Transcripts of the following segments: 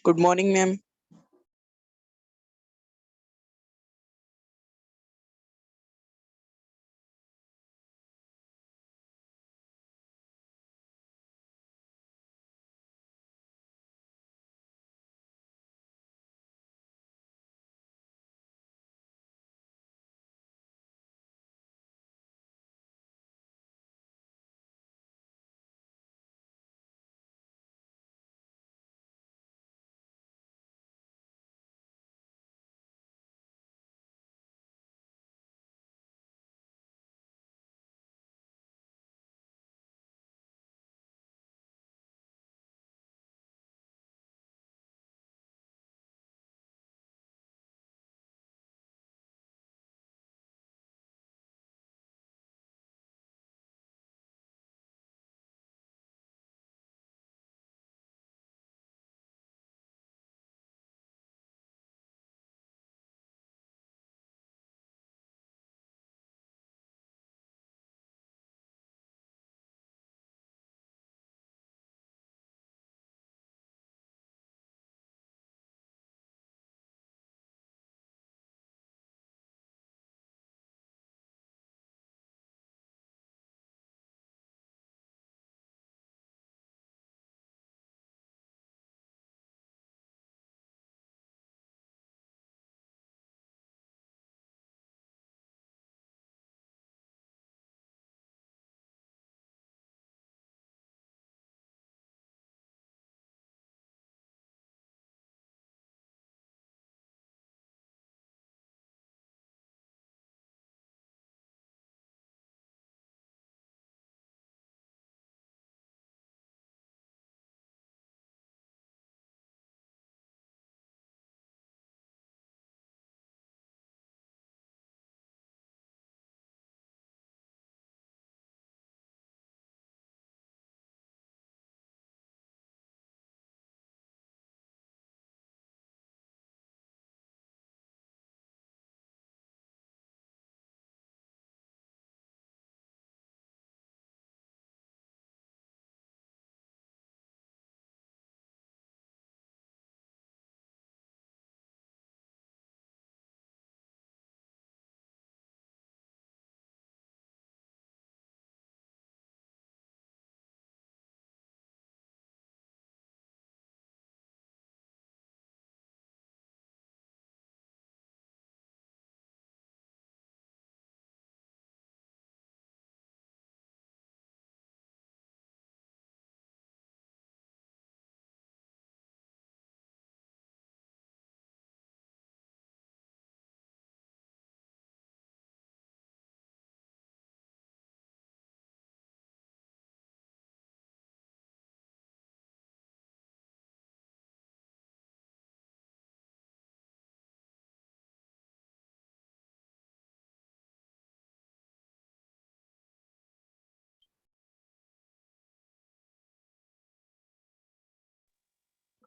Good morning, ma'am.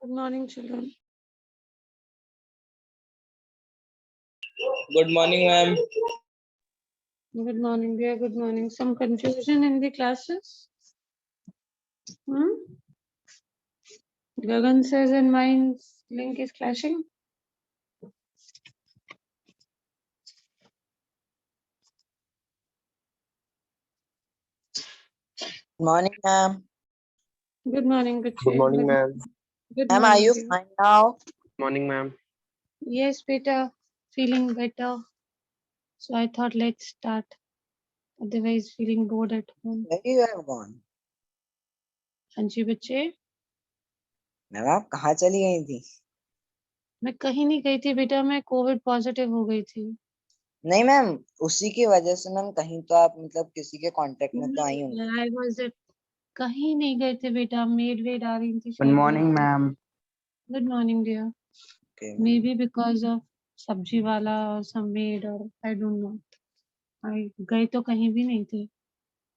Good morning, children. Good morning, ma'am. Good morning, dear. Good morning. Some confusion in the classes? Gagan says and mine's link is clashing. Good morning, ma'am. Good morning, Good Good morning, ma'am. Good Ma'am, are morning, you dear. fine now? Morning, ma'am. Yes, beta. Feeling better. So I thought let's start. Otherwise, feeling bored at home. Where you have gone? हाँ जी बच्चे, ma'am आप कहाँ चली गई थी? मैं कहीं नहीं गई थी बेटा, मैं कोविड पॉजिटिव हो गई थी। नहीं मैम, उसी की वजह से मैम कहीं तो आप मतलब किसी के कांटेक्ट में तो आई होंगी। I was at कहीं नहीं गए थे बेटा, मेड वेड आ रही थी Good शायद। morning, ma'am. Good morning, dear. Okay, Maybe because of सब्जी वाला or some maid or I don't know. I गए तो कहीं भी नहीं थे.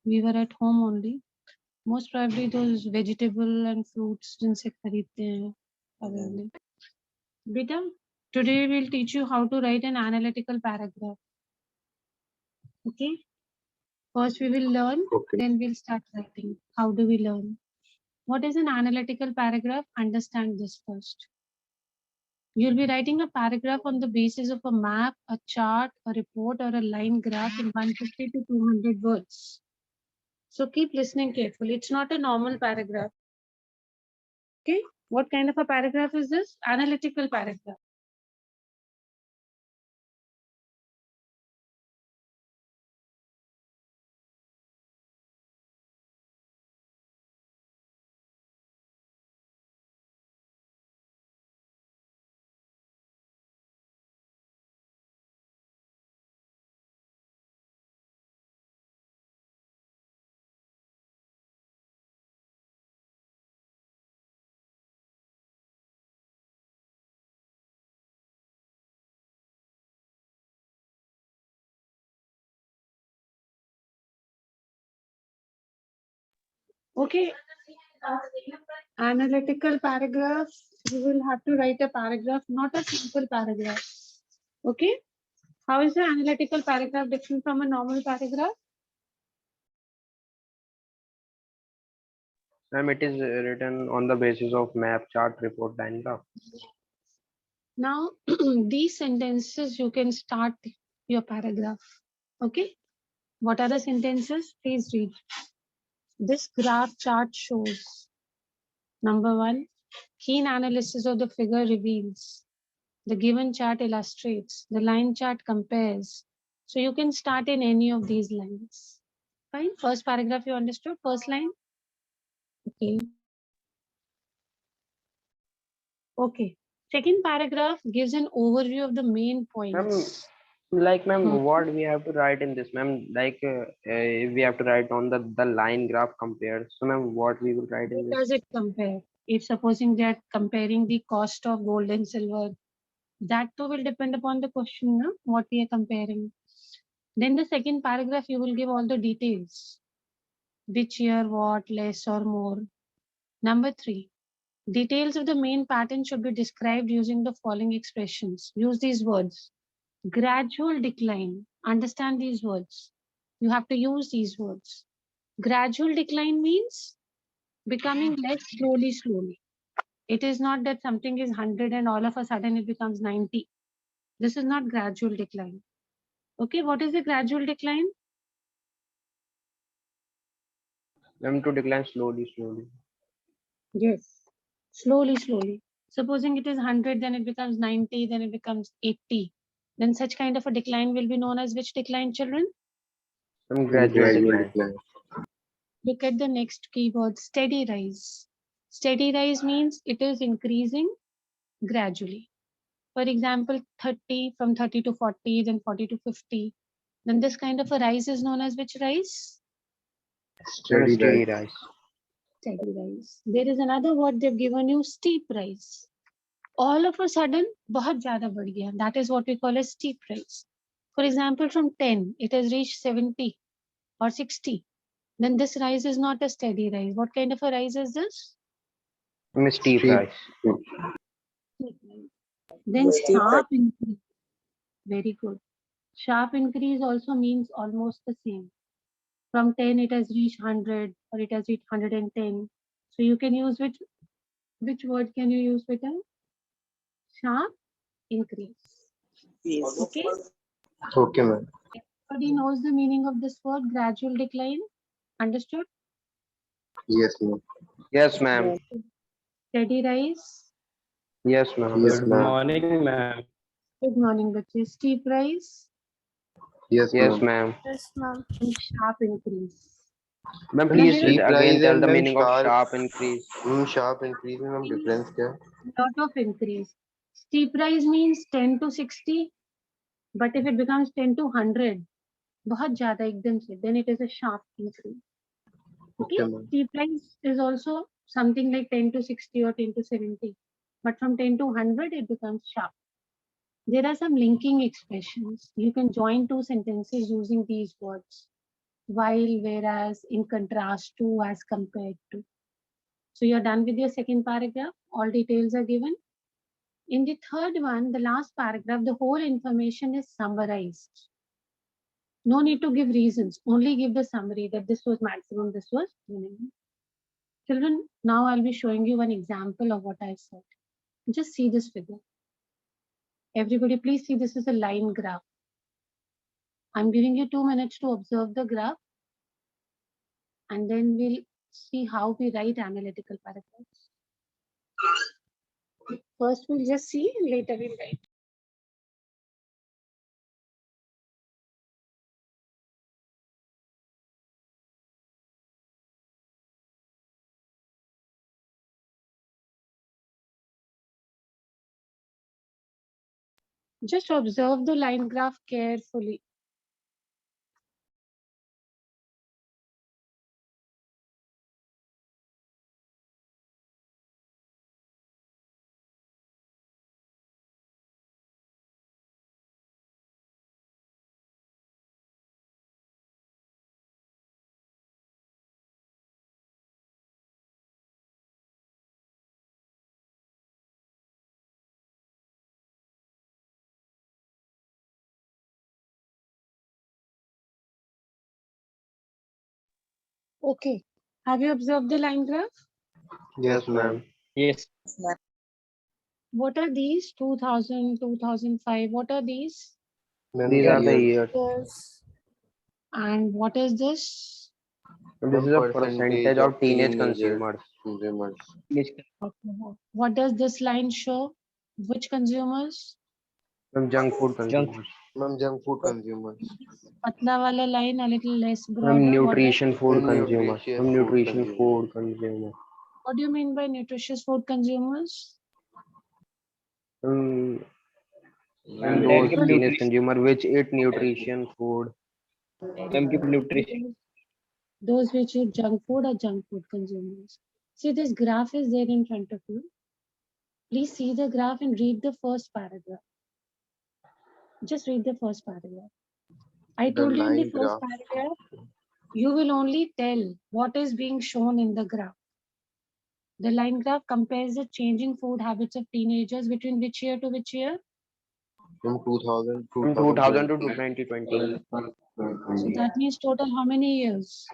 We were at home only. Most probably those vegetable and fruits जिनसे खरीदते हैं probably. बेटा, today we'll teach you how to write an analytical paragraph. Okay. First we will learn, Okay. then we'll start writing. How do we learn? What is an analytical paragraph? Understand this first. You'll be writing a paragraph on the basis of a map, a chart, a report, or a line graph in 150 to 200 words. So keep listening carefully. It's not a normal paragraph. Okay, what kind of a paragraph is this? Analytical paragraph. Okay, analytical paragraph, you will have to write a paragraph, not a simple paragraph. Okay, how is the analytical paragraph different from a normal paragraph? Ma'am, it is written on the basis of map, chart, report, line graph. Now, these sentences you can start your paragraph. Okay, what are the sentences? Please read. This graph chart shows, number one, keen analysis of the figure reveals. The given chart illustrates. The line chart compares. So you can start in any of these lines. Fine. First paragraph you understood. First line. Okay. Okay. Second paragraph gives an overview of the main points. Ma'am, what we have to write in this, ma'am? We have to write on the line graph compared. So, ma'am, what we will write in What this? does it compare? If supposing they are comparing the cost of gold and silver, that too will depend upon the question, no? What we are comparing. Then the second paragraph, you will give all the details. Which year, what, less or more. Number three, details of the main pattern should be described using the following expressions. Use these words. Gradual decline. Understand these words. You have to use these words. Gradual decline means becoming less slowly. It is not that something is 100 and all of a sudden it becomes 90. This is not gradual decline. Okay, what is the gradual decline? Ma'am, to decline slowly. Yes. Slowly. Supposing it is 100, then it becomes 90, then it becomes 80. Then such kind of a decline will be known as which decline, children? Ma'am, gradual decline. Look at the next keyword, steady rise. Steady rise means it is increasing gradually. For example, 30, from 30 to 40, then 40 to 50. Then this kind of a rise is known as which rise? Steady rise. Steady rise. There is another word they've given you, steep rise. All of a sudden, बहुत ज़्यादा बढ़ गया. That is what we call a steep rise. For example, from 10, it has reached 70 or 60. Then this rise is not a steady rise. What kind of a rise is this? Steep rise. Then sharp increase. Very good. Sharp increase also means almost the same. From 10, it has reached 100 or it has reached 110. So you can use which word can you use with a sharp increase? Yes. Okay. Okay, ma'am. Everybody knows the meaning of this word, gradual decline. Understood? Yes, ma'am. Yes, ma'am. Steady rise. Yes, ma'am. Good morning, ma'am. Good morning, bachche. Steep rise Yes, ma'am. Yes, ma'am. and sharp increase. Ma'am, Now please there is again tell the meaning of sharp- sharp increase. Sharp increase में हम difference क्या है? a lot of increase. Steep rise means 10 to 60, but if it becomes 10 to 100, बहुत ज़्यादा एकदम से, then it is a sharp increase. Okay, steep rise is also something like 10 to 60 or 10 to 70, but from 10 to 100, it becomes sharp. There are some linking expressions. You can join two sentences using these words. While, whereas, in contrast to, as compared to. So you're done with your second paragraph. All details are given. In the third one, the last paragraph, the whole information is summarized. No need to give reasons, only give the summary that this was maximum, this was minimum. Children, now I'll be showing you one example of what I said. Just see this figure. Everybody, please see this is a line graph. I'm giving you 2 minutes to observe the graph, and then we'll see how we write analytical paragraphs. First, we'll just see, and later we'll write. Just observe the line graph carefully. Okay. Have you observed the line graph? Yes, ma'am. Yes. What are these? 2000, 2005. What are these? Ma'am, These are the years. years. And what is this? This is a percentage of teenage consumers. Consumers. Okay. What does this line show? Which consumers? Junk food consumers. Ma'am, junk food consumers. Patla wala line a little less broader. Nutrition food Ma'am, consumers. nutritious Nutrition food food consumers. What do you mean by nutritious food consumers? And those teenage consumer which eat nutrition food. Those which eat junk food are junk food consumers. See, this graph is there in front of you. Please see the graph and read the first paragraph. Just read the first paragraph. I told you in the first paragraph, you will only tell what is being shown in the graph. The line graph compares the changing food habits of teenagers between which year to which year? From 2000 From 2000 to 2020. So that means total how many years?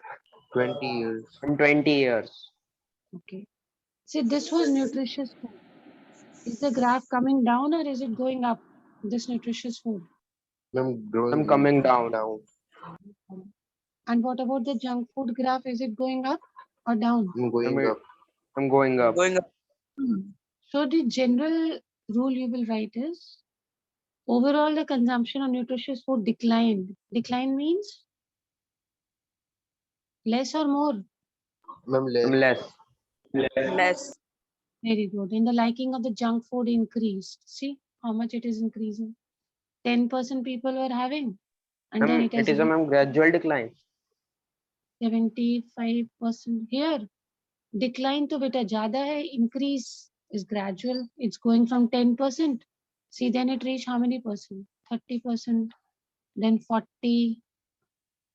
20 years. In 20 years. Okay. See, this was nutritious food. Is the graph coming down or is it going up? This nutritious food. Ma'am, I'm coming down. And what about the junk food graph? Is it going up or down? I'm going up. I'm going up. So the general rule you will write is overall the consumption of nutritious food declined. Decline means less or more? Ma'am, less. Less. Very good. And the liking of the junk food increased. See how much it is increasing. 10% people were having, and then it has It is a gradual decline. 75% here. Decline to beta jada hai, increase is gradual. It's going from 10%. See, then it reached how many percent? 30%, then 40,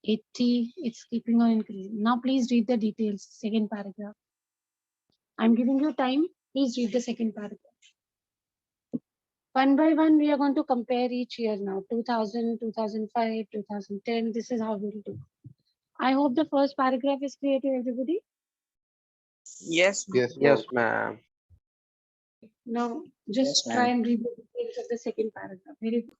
80. It's keeping on increasing. Now please read the details. Second paragraph. I'm giving you time. Please read the second paragraph. One by one, we are going to compare each year now. 2000, 2005, 2010. This is how we'll do. I hope the first paragraph is clear to everybody. Yes. Yes, ma'am. Now, just Yes, try ma'am. and read the details of the second paragraph. Very good.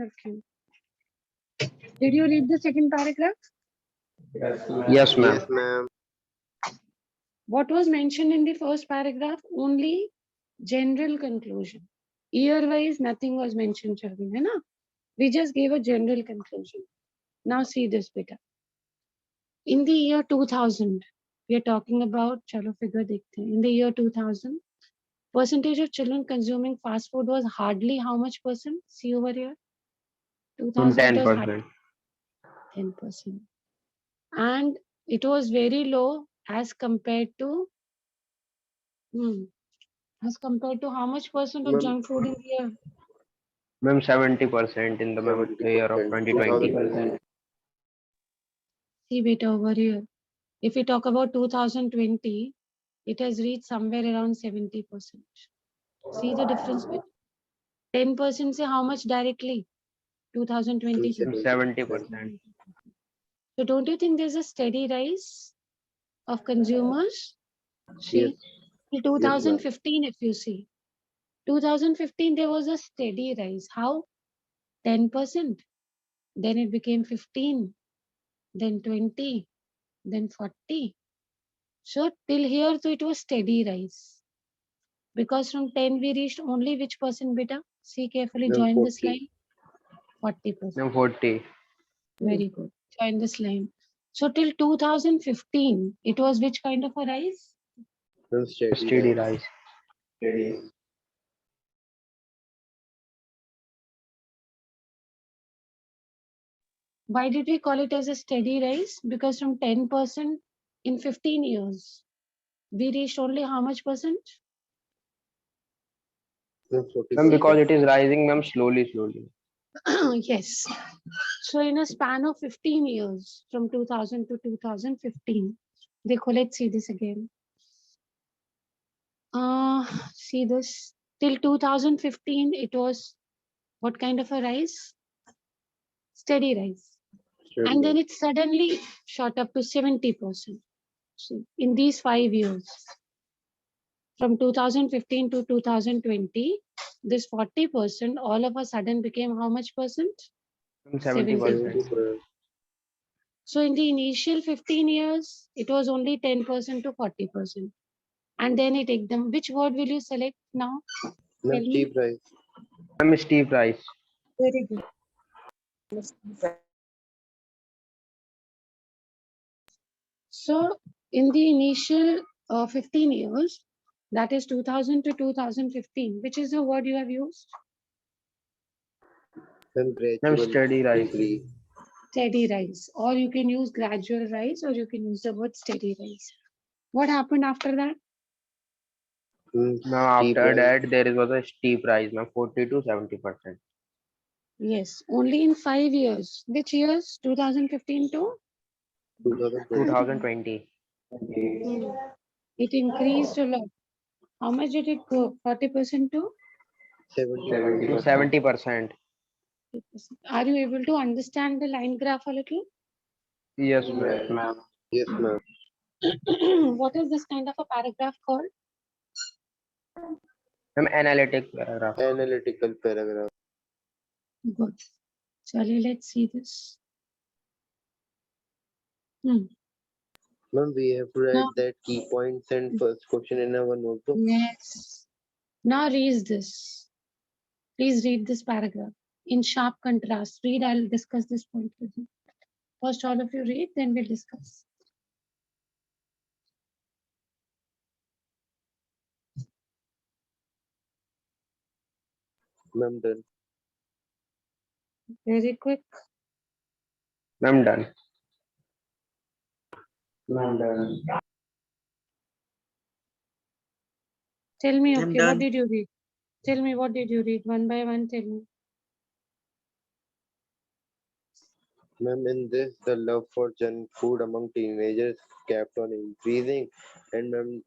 रखी हूँ. Did you read the second paragraph? Yes, ma'am. Yes, ma'am. What was mentioned in the first paragraph? Only general conclusion. Year-wise, nothing was mentioned, children, है ना? We just gave a general conclusion. Now see this, beta. In the year 2000, we are talking about, chalo figure dekhte hain. In the year 2000, percentage of children consuming fast food was hardly how much percent? See over here. 2000 it was hardly 10%. 10%. And it was very low as compared to how much percent of Ma'am, junk food in the year? Ma'am, 70% in the year of 2020. 2000%. See beta over here. If we talk about 2020, it has reached somewhere around 70%. See the difference between 10% say how much directly? 2020 se. 70%. So don't you think there's a steady rise of consumers? See, Yes. till 2015 if you see. 2015 there was a steady rise. How? 10%. Then it became 15. Then 20. Then 40. So till here, so it was steady rise. Because from 10 we reached only which percent beta? See carefully, Ma'am, join this 40. line. 40%. Ma'am, 40. Very good. Join this line. So till 2015, it was which kind of a rise? Ma'am, Steady rise. Why did we call it as a steady rise? Because from 10% in 15 years, we reached only how much percent? Ma'am, 40%. Ma'am, because it is rising, ma'am, slowly. Yes. So in a span of 15 years, from 2000 to 2015, let's see this again. See this. Till 2015, it was what kind of a rise? Steady rise. And then it suddenly shot up to 70%. See, in these 5 years, from 2015 to 2020, this 40% all of a sudden became how much percent? 70%. So in the initial 15 years, it was only 10% to 40%. And then it take them. Which word will you select now? Ma'am, steep rise. Ma'am, steep rise. Very good. So in the initial 15 years, that is 2000 to 2015, which is the word you have used? Ma'am, Ma'am, gradual steady rise. increase. Steady rise, or you can use gradual rise, or you can use the word steady rise. What happened after that? Now, after that, there was a steep rise, ma'am, 40 to 70%. Yes, only in 5 years. Which years? 2015 to? 2020. It increased a lot. How much did it go? 40% to? 70%. Are you able to understand the line graph a little? Yes, ma'am. Yes, ma'am. What is this kind of a paragraph called? Ma'am, analytic paragraph. Analytical paragraph. Good. Charlie, let's see this. Ma'am, we have to write Now- that key points and first question in our notebook. Yes. Now read this. Please read this paragraph in sharp contrast. Read, I'll discuss this point with you. First, all of you read, then we'll discuss. Ma'am, done. Very quick. Ma'am, done. Ma'am, done. Tell me, I'm okay, what done. did you read? Tell me, what did you read? One by one, tell me. Ma'am, in this, the love for junk food among teenagers kept on increasing, and ma'am,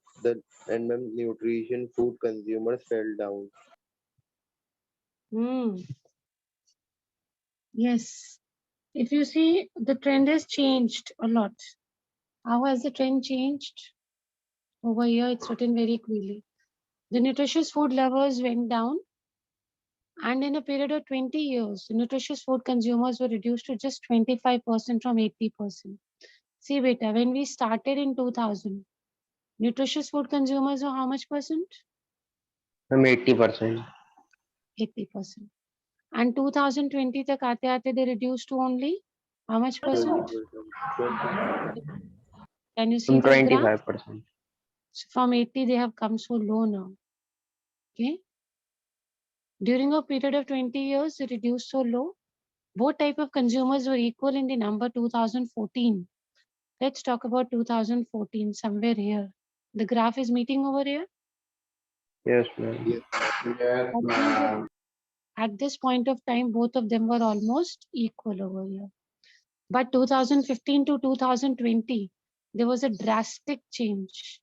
nutrition food consumers fell down. Yes. If you see, the trend has changed a lot. How has the trend changed? Over here, it's written very clearly. The nutritious food lovers went down And in a period of 20 years, nutritious food consumers were reduced to just 25% from 80%. See, beta, when we started in 2000, nutritious food consumers were how much percent? Ma'am, 80%. 80%. And 2020 tak aate aate they reduced to only how much percent? 20%. Can you see this graph? 25%. So from 80 they have come so low now. Okay. During a period of 20 years, they reduced so low. Both type of consumers were equal in the number 2014. Let's talk about 2014, somewhere here. The graph is meeting over here. Yes, ma'am. Yes. Yes, That means that at this point of time, both of them were almost equal over here. But 2015 to 2020, there was a drastic change.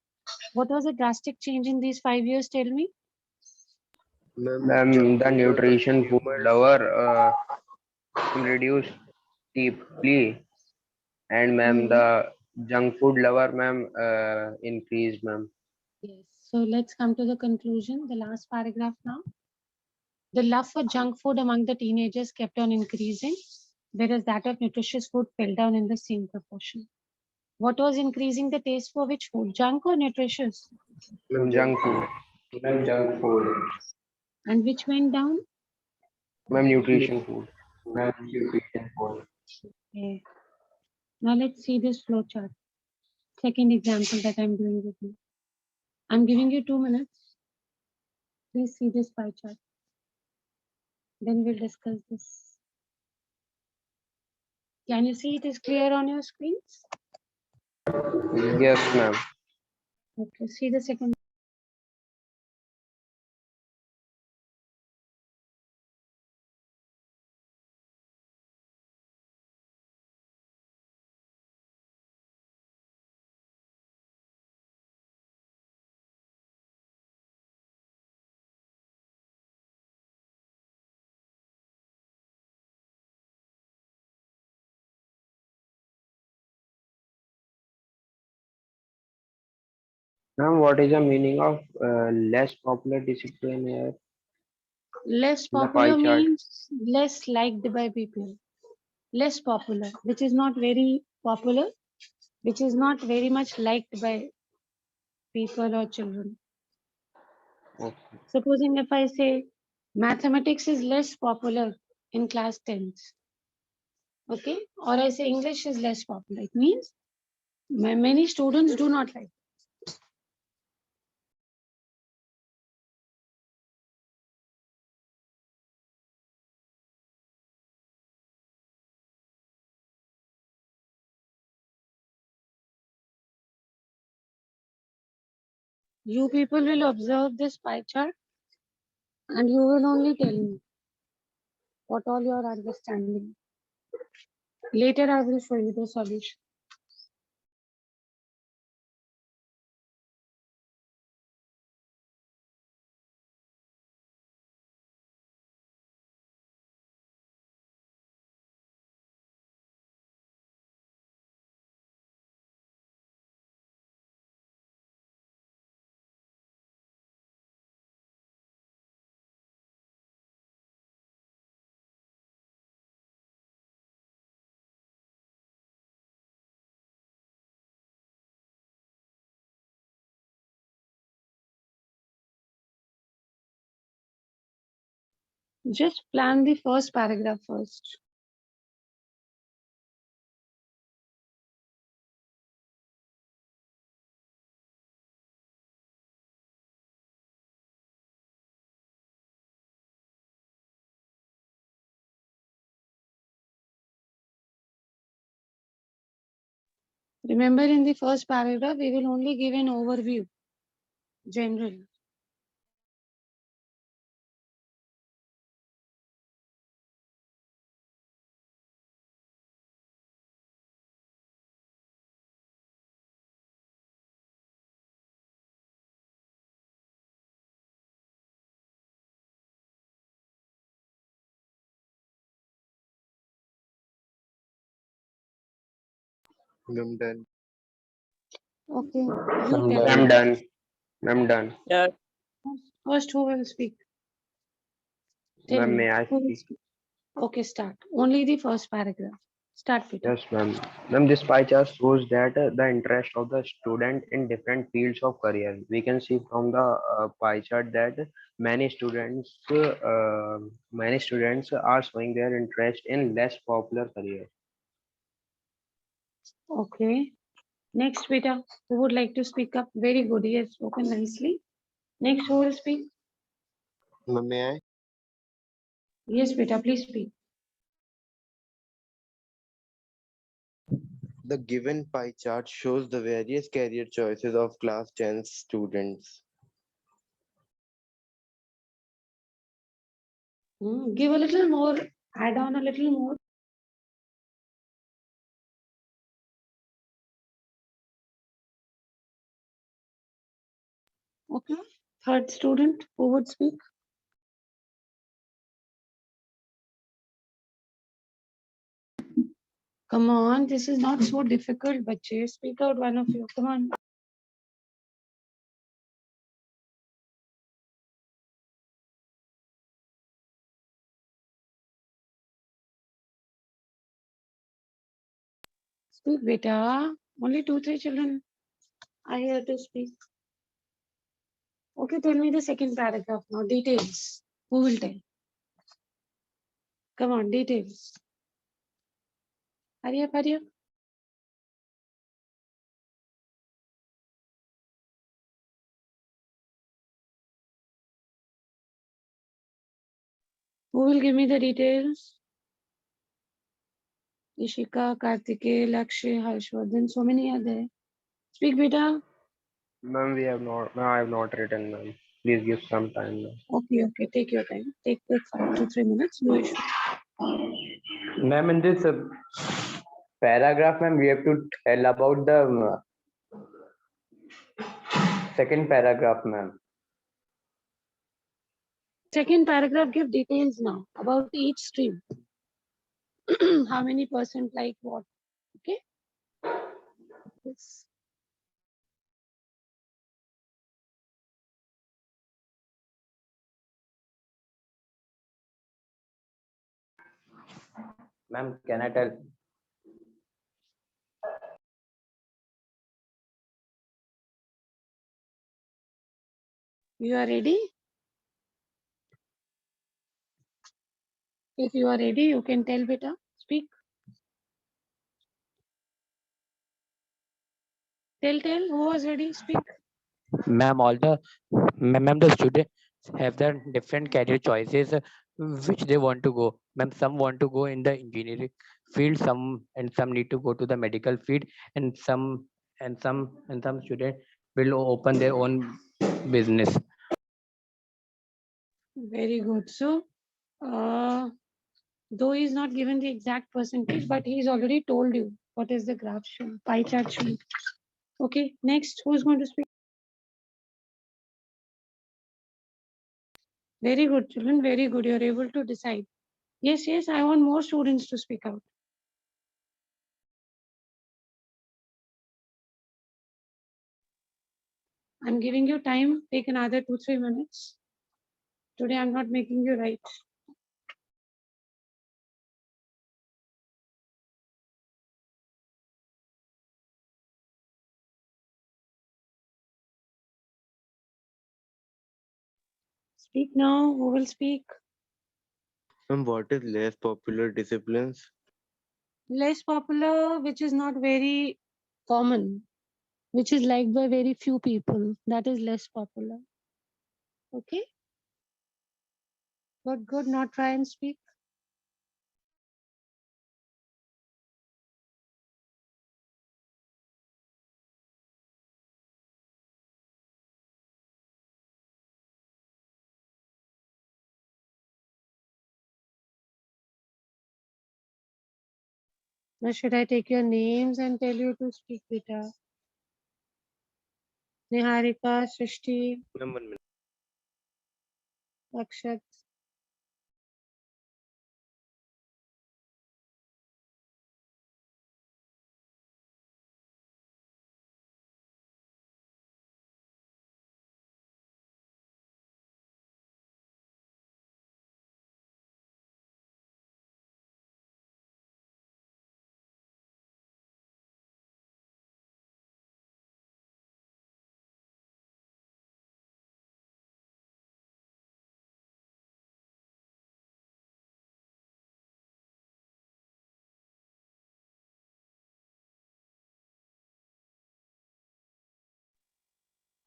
What was a drastic change in these 5 years? Tell me. Ma'am, junk the food nutrition food consumers- lover reduced steeply, and ma'am, the junk food lover, ma'am, increased, ma'am. Yes. So let's come to the conclusion. The last paragraph now. The love for junk food among the teenagers kept on increasing, whereas that of nutritious food fell down in the same proportion. What was increasing the taste for which food? Junk or nutritious? Ma'am, junk food. Ma'am, junk food. And which went down? Ma'am, nutrition food. Ma'am, nutrition food. Okay. Now let's see this flow chart. Second example that I'm doing with you. I'm giving you 2 minutes. Please see this pie chart. Then we'll discuss this. Can you see it is clear on your screens? Yes, ma'am. Okay, see the second. Ma'am, what is the meaning of less popular discipline here? Less The pie popular chart. means less liked by people. Less popular, which is not very popular, which is not very much liked by people or children. Okay. Supposing if I say mathematics is less popular in class 10th, okay, or I say English is less popular, it means many students do not like. You people will observe this pie chart and you will only tell me what all you are understanding. Later I will show you the solution. Just plan the first paragraph first. Remember, in the first paragraph, we will only give an overview, general. I'm done. Okay, you I'm tell done. me. I'm done. I'm done. First, who will speak? Tell Ma'am, me. may I Who will speak? speak? Okay, start. Only the first paragraph. Start, Peter. Yes, ma'am. Ma'am, this pie chart shows that the interest of the student in different fields of career. We can see from the pie chart that many students are showing their interest in less popular career. Okay. Next, Peter. Who would like to speak up? Very good. He has spoken nicely. Next, who will speak? Ma'am, may I? Yes, Peter, please speak. The given pie chart shows the various career choices of class 10 students. Give a little more, add on a little more. Okay. Third student, who would speak? Come on, this is not so difficult, bache. Speak out, one of you. Come on. Speak, beta. Only 2, 3 children are here to speak. Okay, tell me the second paragraph now. Details. Who will tell? Come on, details. Hurry up, hurry up. Who will give me the details? Ishika, Kartikeya, Lakshay, Harshvardhan. So many are there. Speak, beta. Ma'am, I have not written, ma'am. Please give some time, ma'am. Okay, okay. Take your time. Take 5 to 3 minutes. No issue. Ma'am, in this paragraph, ma'am, we have to tell about the second paragraph, ma'am. Second paragraph give details now about each stream. How many percent like what? Okay. Yes. Ma'am, can I tell? You are ready? If you are ready, you can tell beta. Speak. Tell. Who was ready? Speak. Ma'am, ma'am, the students have their different career choices which they want to go. Ma'am, some want to go in the engineering field, some need to go to the medical field, and some students will open their own business. Very good. So, though he is not given the exact percentage, but he is already told you what is the graph shown, pie chart shown. Okay. Next, who is going to speak? Very good, children. Very good. You are able to decide. Yes, yes. I want more students to speak out. I'm giving you time. Take another 2, 3 minutes. Today, I'm not making you write. Speak now. Who will speak? And what is less popular disciplines? Less popular, which is not very common, which is liked by very few people. That is less popular. Okay. But good. Not try and speak. Now, should I take your names and tell you to speak, beta? Niharika, Srishti, Ma'am, 1 minute. Akshat.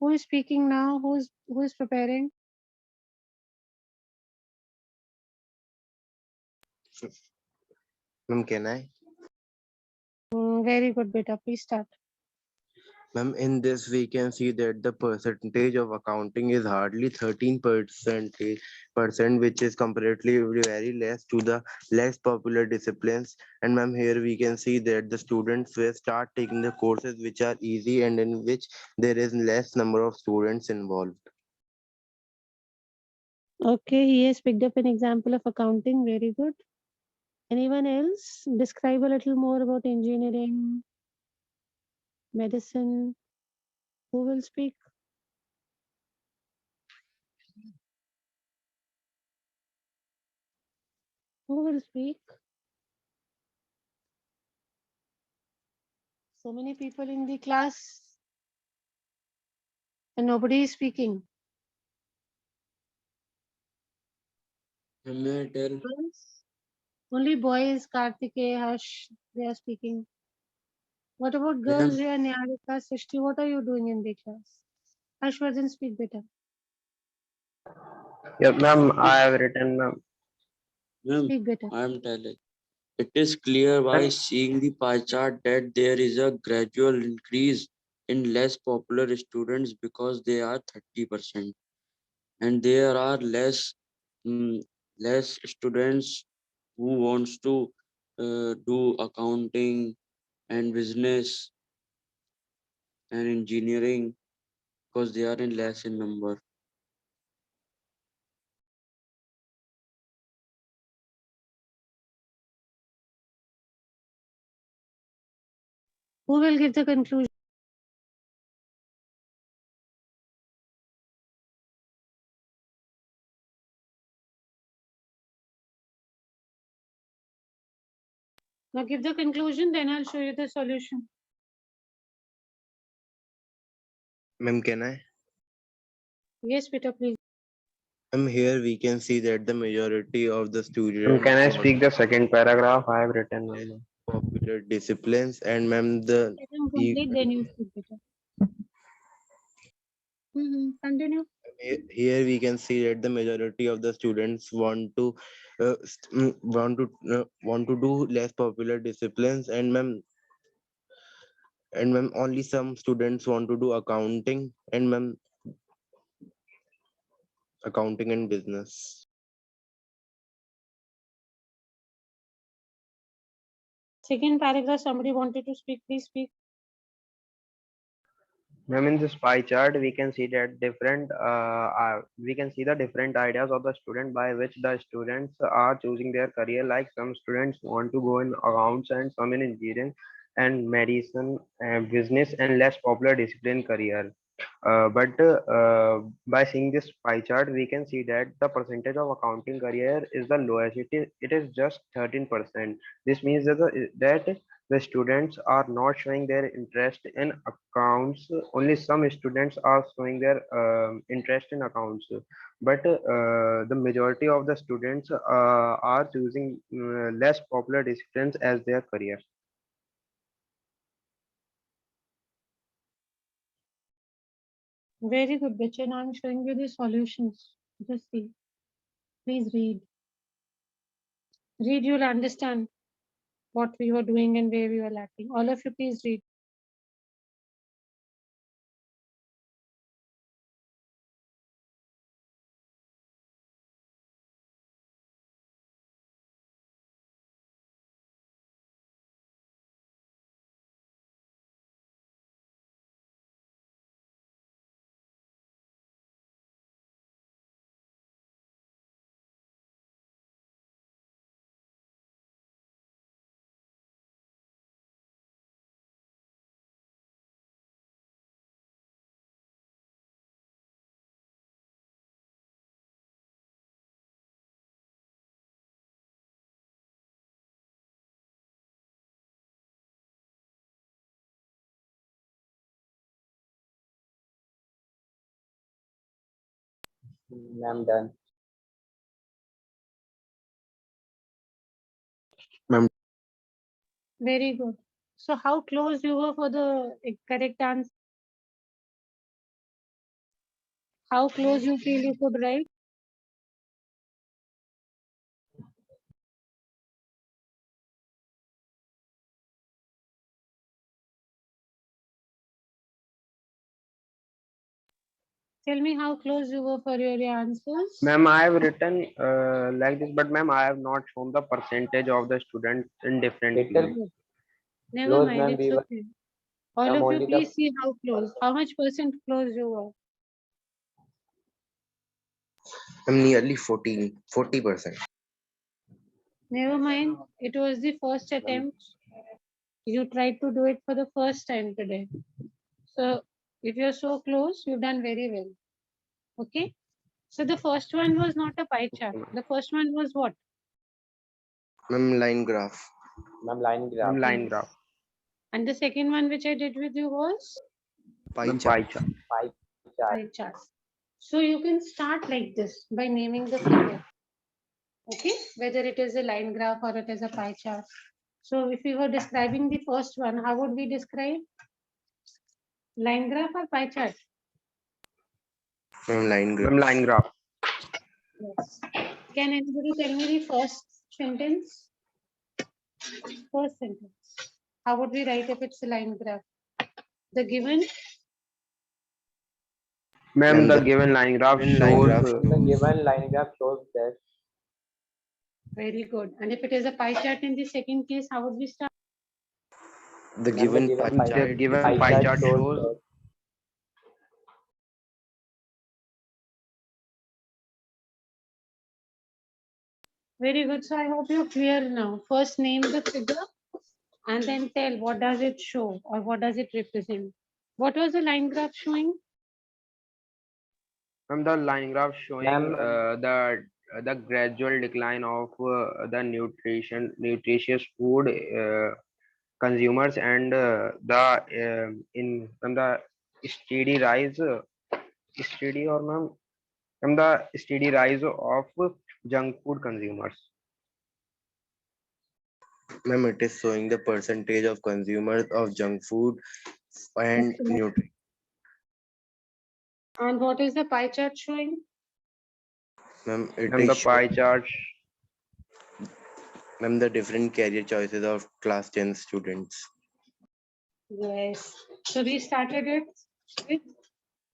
Who is speaking now? Who is preparing? Ma'am, can I? Very good, beta. Please start. Ma'am, in this we can see that the percentage of accounting is hardly 13%, which is comparatively very less to the less popular disciplines. And ma'am, here we can see that the students will start taking the courses which are easy and in which there is less number of students involved. Okay, he has picked up an example of accounting. Very good. Anyone else? Describe a little more about engineering, medicine. Who will speak? Who will speak? So many people in the class and nobody is speaking. May I tell? Girls? Only boys, Kartikeya, Harsh, they are speaking. What about girls here, Niharika, Srishti? What are you doing in the class? Harshvardhan, speak better. Yeah, ma'am, I have written, ma'am. Ma'am, Speak better. I am telling. It is clear by seeing the pie chart that there is a gradual increase in less popular students because they are 30%, and there are less students who wants to do accounting and business and engineering because they are in less in number. Who will give the conclusion? Now give the conclusion, then I'll show you the solution. Ma'am, can I? Yes, Peter, please. Here we can see that the majority of the Ma'am, students can I want speak the second paragraph? I have written, ma'am. popular disciplines, and ma'am, the Let him complete, then you speak better. Continue. here we can see that the majority of the students want to do less popular disciplines, and ma'am, only some students want to do accounting, and ma'am, accounting and business. Second paragraph, somebody wanted to speak, please speak. Ma'am, in this pie chart, we can see that we can see the different ideas of the student by which the students are choosing their career. Like some students want to go in accounts and some in engineering and medicine and business and less popular discipline career. But by seeing this pie chart, we can see that the percentage of accounting career is the lowest. It is just 13%. This means that the students are not showing their interest in accounts. Only some students are showing their interest in accounts, but the majority of the students are choosing less popular disciplines as their career. Very good, Bachchan. I'm showing you the solutions. Just see. Please read. Read, you'll understand what we were doing and where we were lacking. All of you, please read. I'm done. Ma'am, Very good. So how close you were for the correct answer? how close you feel you could write? Tell me how close you were for your answers. Ma'am, I have written like this, but ma'am, I have not shown the percentage of the students in different Little fields. Never close, mind, ma'am, it's we were okay. All ma'am, of you, only the please see how close. How much percent close you were? I'm nearly 40%. Never mind, it was the first attempt. You tried to do it for the first time today. So if you're so close, you've done very well. Okay. So the first one was not a pie chart. The first one was what? Ma'am, line graph. ma'am line graph. Ma'am, line graph. And the second one which I did with you was Pie Ma'am, chart. pie chart. Pie chart. pie chart. So you can start like this by naming the figure. Okay, whether it is a line graph or it is a pie chart. So if we were describing the first one, how would we describe? Line graph or pie chart? Ma'am, line graph. Ma'am, line graph. Yes. Can anybody tell me the first sentence? First sentence. How would we write if it's a line graph? The given. Ma'am, Ma'am, the the given line graph given line shows graph The shows given line graph shows that Very good. And if it is a pie chart in the second case, how would we start? the ma'am, given the pie given chart. the given pie pie chart chart shows shows that Very good. So I hope you're clear now. First name the figure and then tell what does it show or what does it represent. What was the line graph showing? Ma'am, the line graph showing Ma'am, the gradual decline of the nutritious food consumers and the in from the steady rise steady or ma'am from the steady rise of junk food consumers. Ma'am, it is showing the percentage of consumers of junk food and Excellent. nutrition. And what is the pie chart showing? Ma'am, it Ma'am, the is pie chart. ma'am, the different career choices of class 10 students. Yes. So we started it with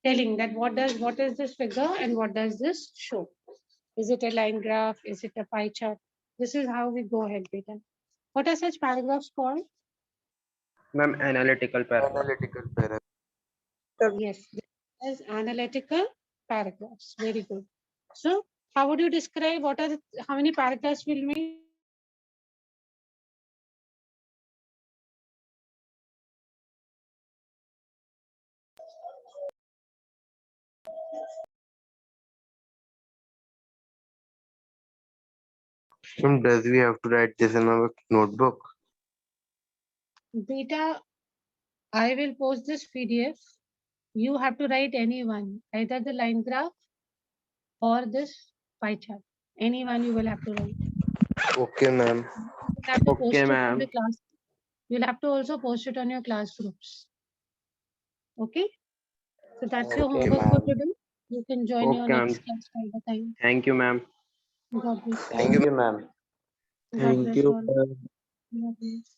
telling that what is this figure and what does this show? Is it a line graph? Is it a pie chart? This is how we go ahead, Beta. What are such paragraphs called? Ma'am, analytical paragraph. Analytical paragraph. Yes, as analytical paragraphs. Very good. So how would you describe what are how many paragraphs will make? Ma'am, does we have to write this in our notebook? Beta, I will post this PDF. You have to write any one, either the line graph or this pie chart. Any one you will have to write. Okay, ma'am. You have to post Okay, it on ma'am. the class. You'll have to also post it on your class groups. Okay? So that's your Okay, homework for ma'am. today. You can join your Okay, ma'am. next class by the time. Thank you, ma'am. God bless. Thank you, ma'am. God bless all. God bless.